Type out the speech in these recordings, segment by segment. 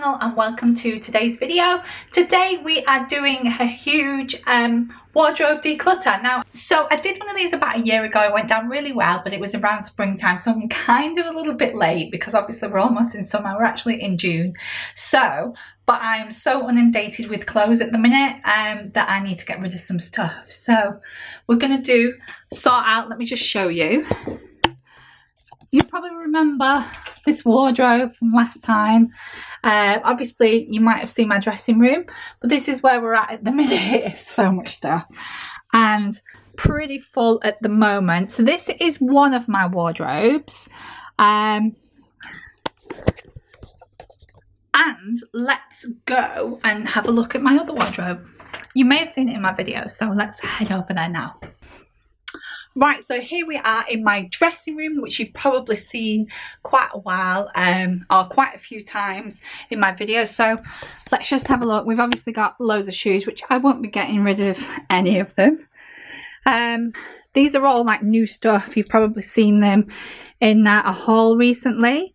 channel and welcome to today's video. Today we are doing a huge wardrobe declutter. Now, so I did one of these about a year ago. It went down really well, but it was around springtime, so I'm kind of a little bit late because obviously we're almost in summer. We're actually in June, but I'm so inundated with clothes at the minute that I need to get rid of some stuff. So we're gonna sort out, let me just show you. You probably remember this wardrobe from last time. Obviously you might have seen my dressing room, but this is where we're at the minute. It's so much stuff and pretty full at the moment. So this is one of my wardrobes. And let's go and have a look at my other wardrobe. You may have seen it in my video, so let's head over there now. Right, so here we are in my dressing room, which you've probably seen quite a while or quite a few times in my videos. So let's just have a look. We've obviously got loads of shoes, which I won't be getting rid of any of them. These are all like new stuff. You've probably seen them in a haul recently.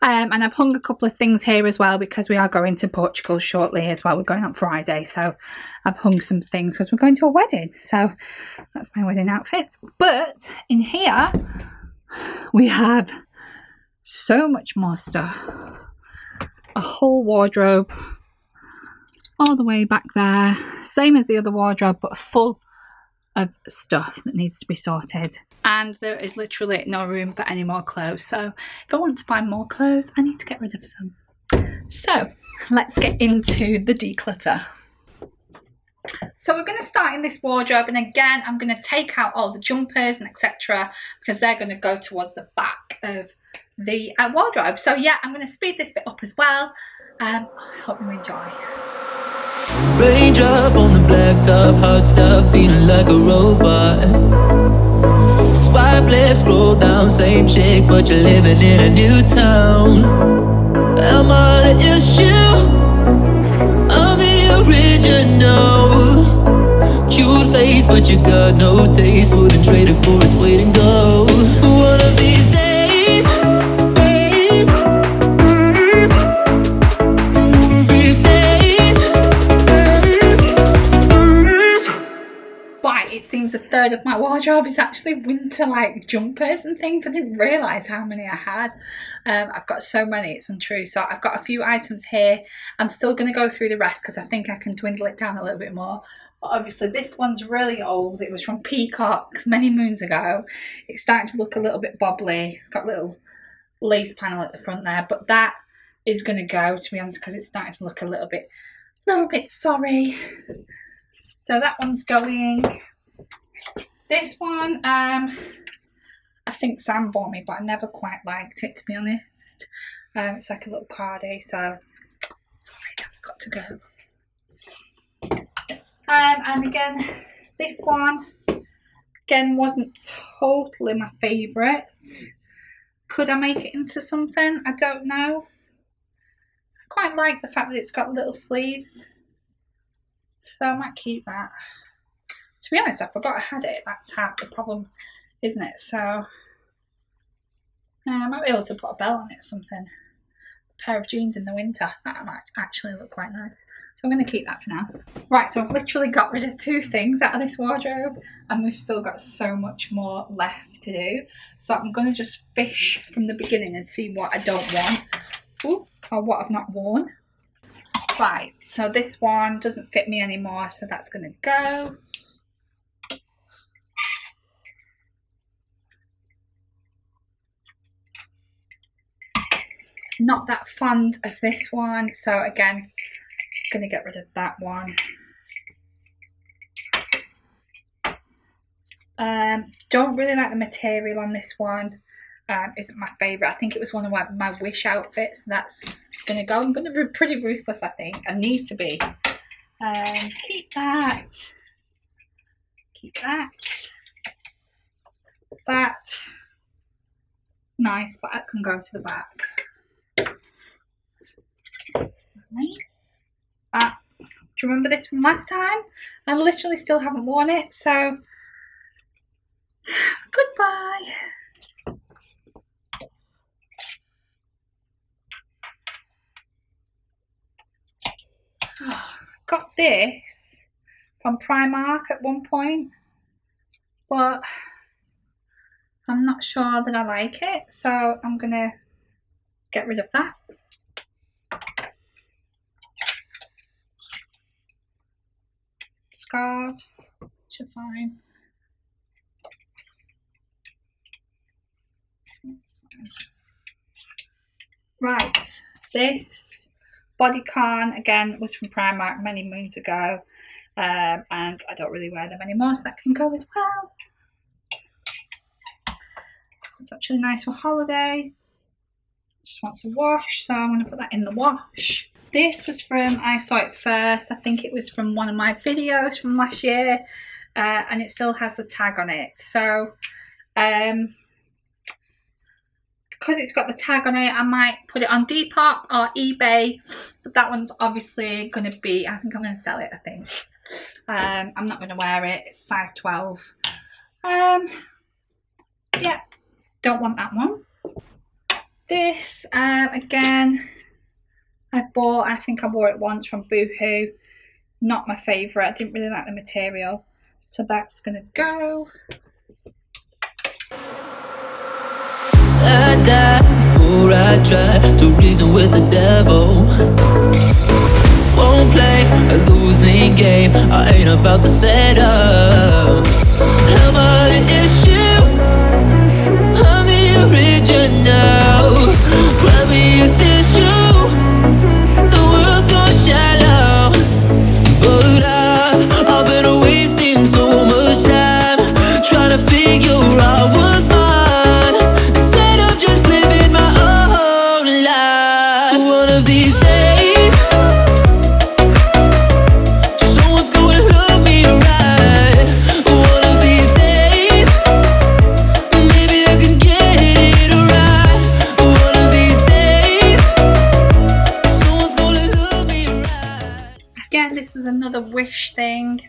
And I've hung a couple of things here as well because we are going to Portugal shortly as well. We're going on Friday, so I've hung some things because we're going to a wedding. So that's my wedding outfit. But in here we have so much more stuff. A whole wardrobe all the way back there. Same as the other wardrobe, but full of stuff that needs to be sorted. And there is literally no room for any more clothes. So if I want to buy more clothes, I need to get rid of some. So let's get into the declutter. So we're going to start in this wardrobe, and again I'm going to take out all the jumpers and etc. because they're going to go towards the back of the wardrobe. So yeah, I'm going to speed this bit up as well. I hope you enjoy. Raindrop on the blacktop, hot stuff, feeling like a robot. Swipe left, scroll down, same chick, but you're living in a new town. Am I the issue? I'm the original. Cute face, but you got no taste. Wouldn't trade it for its weight in gold. One of these days. It seems a third of my wardrobe is actually winter like jumpers and things. I didn't realise how many I had. I've got so many, it's untrue. So I've got a few items here. I'm still going to go through the rest because I think I can dwindle it down a little bit more. But obviously this one's really old. It was from Peacocks many moons ago. It's starting to look a little bit bobbly. It's got a little lace panel at the front there, but that is going to go, to be honest, because it's starting to look a little bit sorry. So that one's going. This one, I think Sam bought me, but I never quite liked it, to be honest. It's like a little cardi, so sorry, that's got to go. And again, this one, again, wasn't totally my favourite. Could I make it into something? I don't know. I quite like the fact that it's got little sleeves, so I might keep that. To be honest, I forgot I had it. That's half the problem, isn't it? So I might be able to put a belt on it or something. A pair of jeans in the winter. That might actually look quite nice. So I'm going to keep that for now. Right, so I've literally got rid of 2 things out of this wardrobe, and we've still got so much more left to do. So I'm going to just fish from the beginning and see what I don't want. Ooh, or what I've not worn. Right, so this one doesn't fit me anymore, so that's going to go. Not that fond of this one, so again, I'm gonna get rid of that one. Don't really like the material on this one. Isn't my favourite. I think it was one of my wish outfits. That's gonna go. I'm gonna be pretty ruthless, I think. I need to be. Keep that. Keep that. That. Nice, but that can go to the back. Do you remember this from last time? I literally still haven't worn it, so goodbye. this from Primark at one point, but I'm not sure that I like it, so I'm gonna get rid of that. Scarves, should fine. Right, this bodycon again was from Primark many moons ago, and I don't really wear them anymore, so that can go as well. It's actually nice for holiday. Just wants a wash, so I'm going to put that in the wash. This was from I Saw It First. I think it was from one of my videos from last year, and it still has the tag on it. So because it's got the tag on it, I might put it on Depop or eBay, but that one's obviously going to be, I think I'm going to sell it, I think. I'm not going to wear it. It's size 12. Yeah, don't want that one. This, again, I think I wore it once from Boohoo. Not my favourite. I didn't really like the material, so that's going to go. I died before I tried to reason with the devil. Won't play a losing game. I ain't about to settle. Am I the issue? I'm the original. Grab me a tissue. The world's gone shallow. But I've been wasting so much time trying to figure out what's mine, instead of just living my own life. One of these days, someone's gonna love me right. One of these days, maybe I can get it right. One of these days, someone's gonna love me right. Again, this was another wish thing.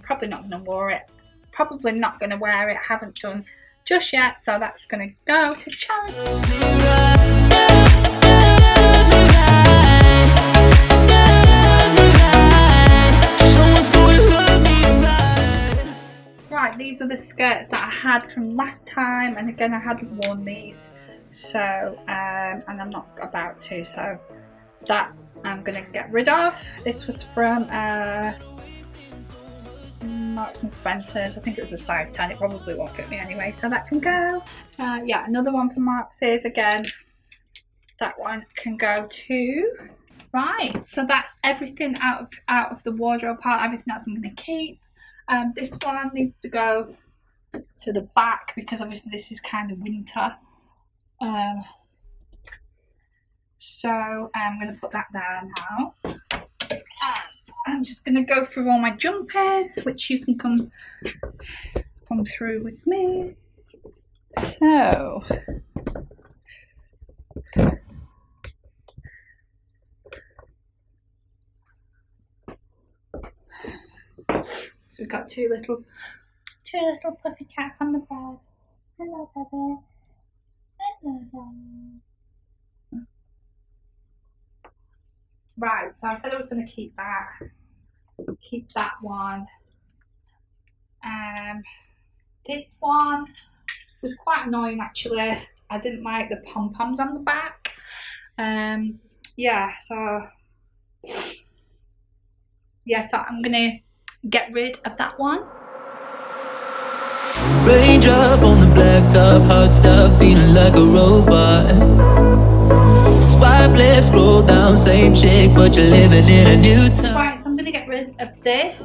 Probably not going to wear it. Probably not going to wear it. I haven't done just yet, so that's going to go to charity. Right, these are the skirts that I had from last time, and again I hadn't worn these, so and I'm not about to, so that I'm going to get rid of. This was from Marks and Spencer's. I think it was a size 10. It probably won't fit me anyway, so that can go. Yeah, another one from Marks's. Again, that one can go too. Right, so that's everything out of the wardrobe part. Everything else I'm going to keep. This one needs to go to the back because obviously this is kind of winter. So I'm going to put that there now. I'm just going to go through all my jumpers, which you can come through with me. So we've got two little pussycats on the bed. Hello, baby. Hello, darling. Right, so I said I was going to keep that one. This one was quite annoying actually. I didn't like the pom-poms on the back. Yeah, so I'm going to get rid of that one. Raindrop on the blacktop, hot stuff, feeling like a robot. Swipe left, scroll down, same chick, but you're living in a new town. Right, so I'm going to get rid of this.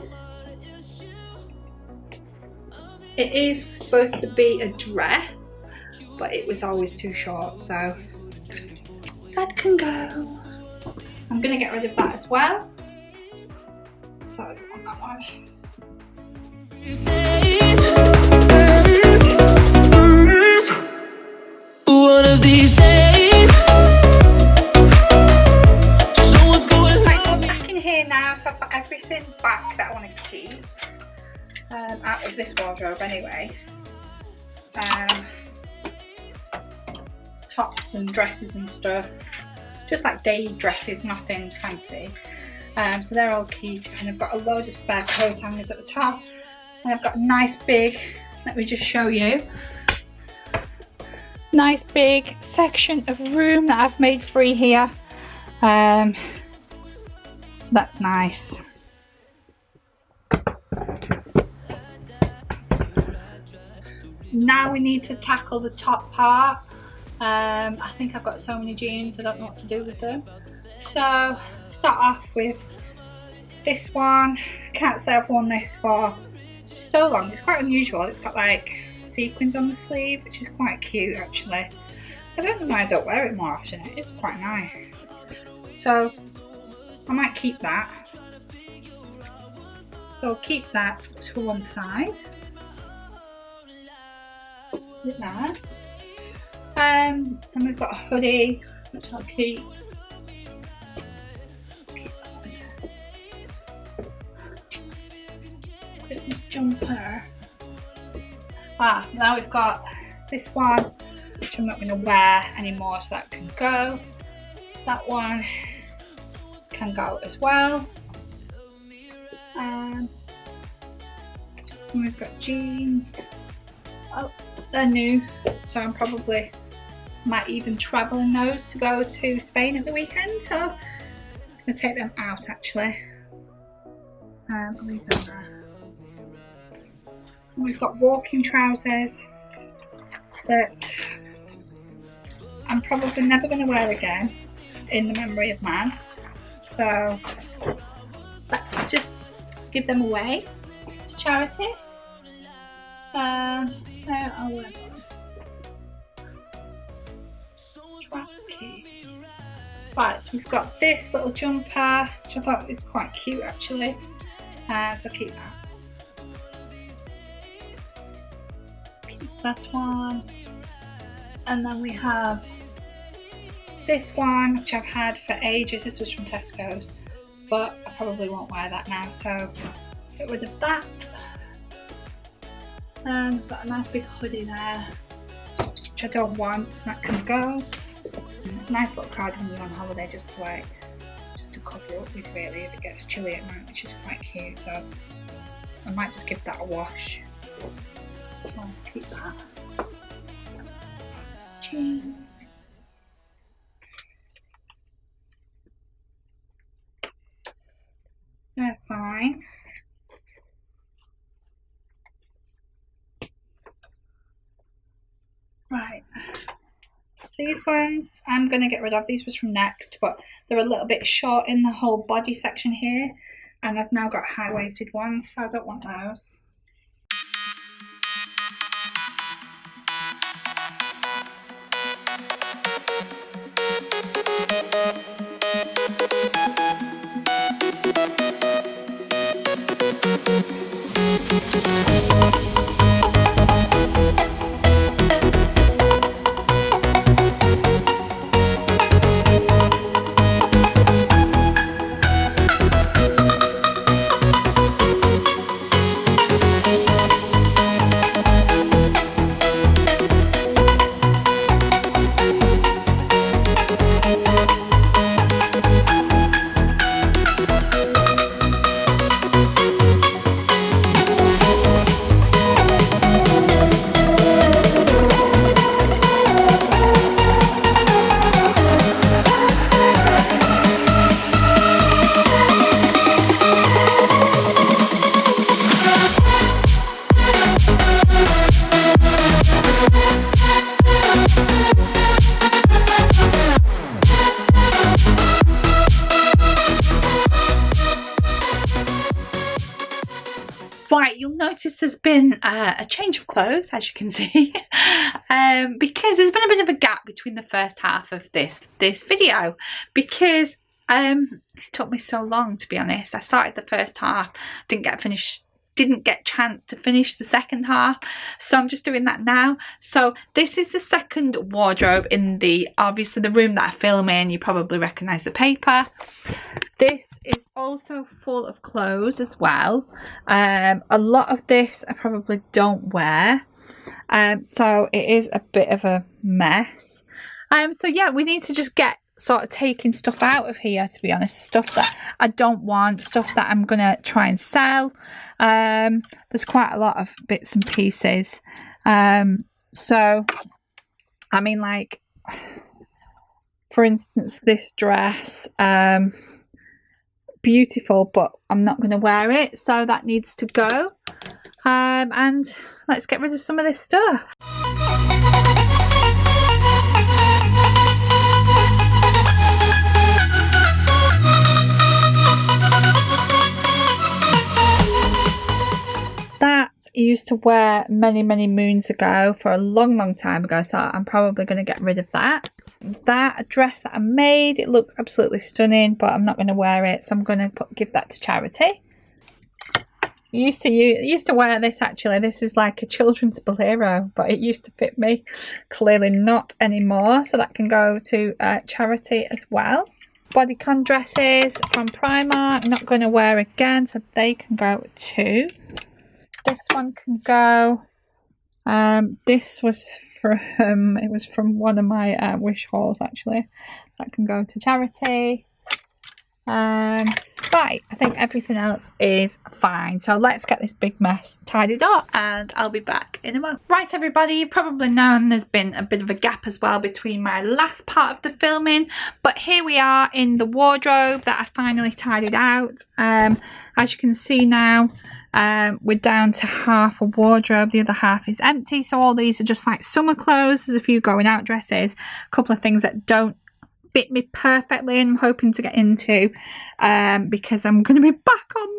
It is supposed to be a dress, but it was always too short, so that can go. I'm going to get rid of that as well. So on that one. One of these days, someone's going. Right, so I'm back in here now, so I've got everything back that I want to keep out of this wardrobe anyway. Tops and dresses and stuff, just like day dresses, nothing fancy. So they're all keep, and I've got a load of spare coat hangers at the top, and I've got a nice big, let me just show you, nice big section of room that I've made free here. So that's nice. Now we need to tackle the top part. I think I've got so many jeans, I don't know what to do with them. So start off with this one. I can't say I've worn this for so long. It's quite unusual. It's got like sequins on the sleeve, which is quite cute actually. I don't know why I don't wear it more often. It is quite nice. So I might keep that. So I'll keep that to one side. Like that. And we've got a hoodie, which I'll keep. Christmas jumper. Now we've got this one, which I'm not going to wear anymore, so that can go. That one can go as well. And we've got jeans. Oh, they're new, so I'm probably might even travel in those to go to Spain at the weekend. So I'm going to take them out actually. I'll leave them there. We've got walking trousers that I'm probably never going to wear again in the memory of man. So let's just give them away to charity. There I'll wear them. Trackies. Right, so we've got this little jumper, which I thought is quite cute actually. So keep that. That one, and then we have this one, which I've had for ages. This was from Tesco's, but I probably won't wear that now, so get rid of that. And got a nice big hoodie there, which I don't want, so that can go. Nice little cardigan on holiday, just to cover up with really if it gets chilly at night, which is quite cute. So I might just give that a wash. So I'll keep that. Jeans. They're fine. Right. These ones I'm going to get rid of. These was from Next, but they're a little bit short in the whole body section here. And I've now got high-waisted ones, so I don't want those. Right, you'll notice there's been a change of clothes, as you can see, because there's been a bit of a gap between the first half of this video, because it's took me so long, to be honest. I started the first half, didn't get chance to finish the second half, so I'm just doing that now. So this is the second wardrobe in obviously the room that I film in. You probably recognise the paper. This is also full of clothes as well. A lot of this I probably don't wear, so it is a bit of a mess. So yeah, we need to just get sort of taking stuff out of here, to be honest. Stuff that I don't want, stuff that I'm gonna try and sell. There's quite a lot of bits and pieces. So I mean, like, for instance, this dress, beautiful, but I'm not going to wear it, so that needs to go. And let's get rid of some of this stuff. That I used to wear many moons ago, for a long time ago, so I'm probably going to get rid of that. That dress that I made, it looks absolutely stunning, but I'm not going to wear it, so I'm going to give that to charity. Used to wear this, actually. This is like a children's bolero, but it used to fit me. Clearly not anymore, so that can go to charity as well. Bodycon dresses from Primark, not going to wear again, so they can go too. This one can go. This was from one of my wish hauls, actually. That can go to charity. Right, I think everything else is fine, so let's get this big mess tidied up and I'll be back in a moment. Right, everybody, you've probably known there's been a bit of a gap as well between my last part of the filming, but here we are in the wardrobe that I finally tidied out. As you can see now, we're down to half a wardrobe, the other half is empty, so all these are just like summer clothes. There's a few going out dresses, a couple of things that don't fit me perfectly and I'm hoping to get into, because I'm going to be back on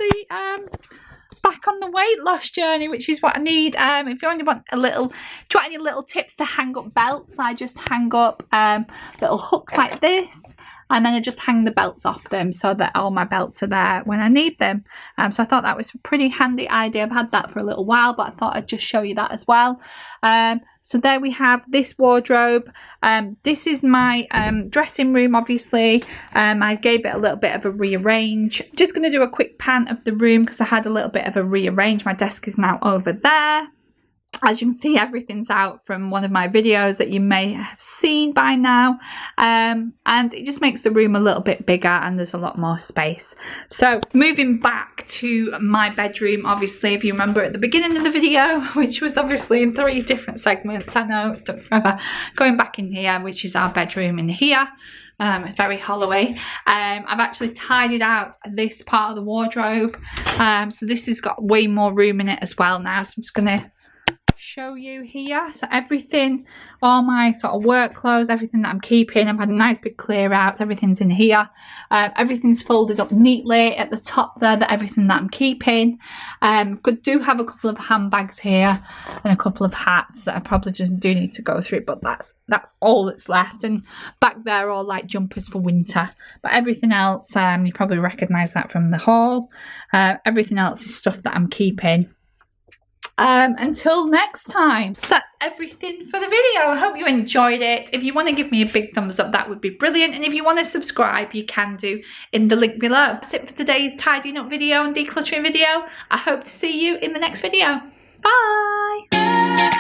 the weight loss journey, which is what I need. If you only want do you want any little tips to hang up belts? I just hang up little hooks like this, and then I just hang the belts off them so that all my belts are there when I need them. So I thought that was a pretty handy idea. I've had that for a little while, but I thought I'd just show you that as well. So there we have this wardrobe. This is my dressing room, obviously. I gave it a little bit of a rearrange. Just going to do a quick pan of the room because I had a little bit of a rearrange. My desk is now over there. As you can see, everything's out from one of my videos that you may have seen by now, and it just makes the room a little bit bigger and there's a lot more space. So moving back to my bedroom, obviously, if you remember at the beginning of the video, which was obviously in 3 different segments, I know it's took forever, going back in here, which is our bedroom in here. Very hollowy. I've actually tidied out this part of the wardrobe, so this has got way more room in it as well now, so I'm just going to show you here. So everything, all my sort of work clothes, everything that I'm keeping, I've had a nice big clear out, everything's in here. Everything's folded up neatly at the top there, that everything that I'm keeping. Do have a couple of handbags here and a couple of hats that I probably just do need to go through, but that's all that's left. And back there, all like jumpers for winter, but everything else, you probably recognize that from the haul. Everything else is stuff that I'm keeping. Until next time. So that's everything for the video. I hope you enjoyed it. If you want to give me a big thumbs up, that would be brilliant. And if you want to subscribe, you can do in the link below. That's it for today's tidying up video and decluttering video. I hope to see you in the next video. Bye.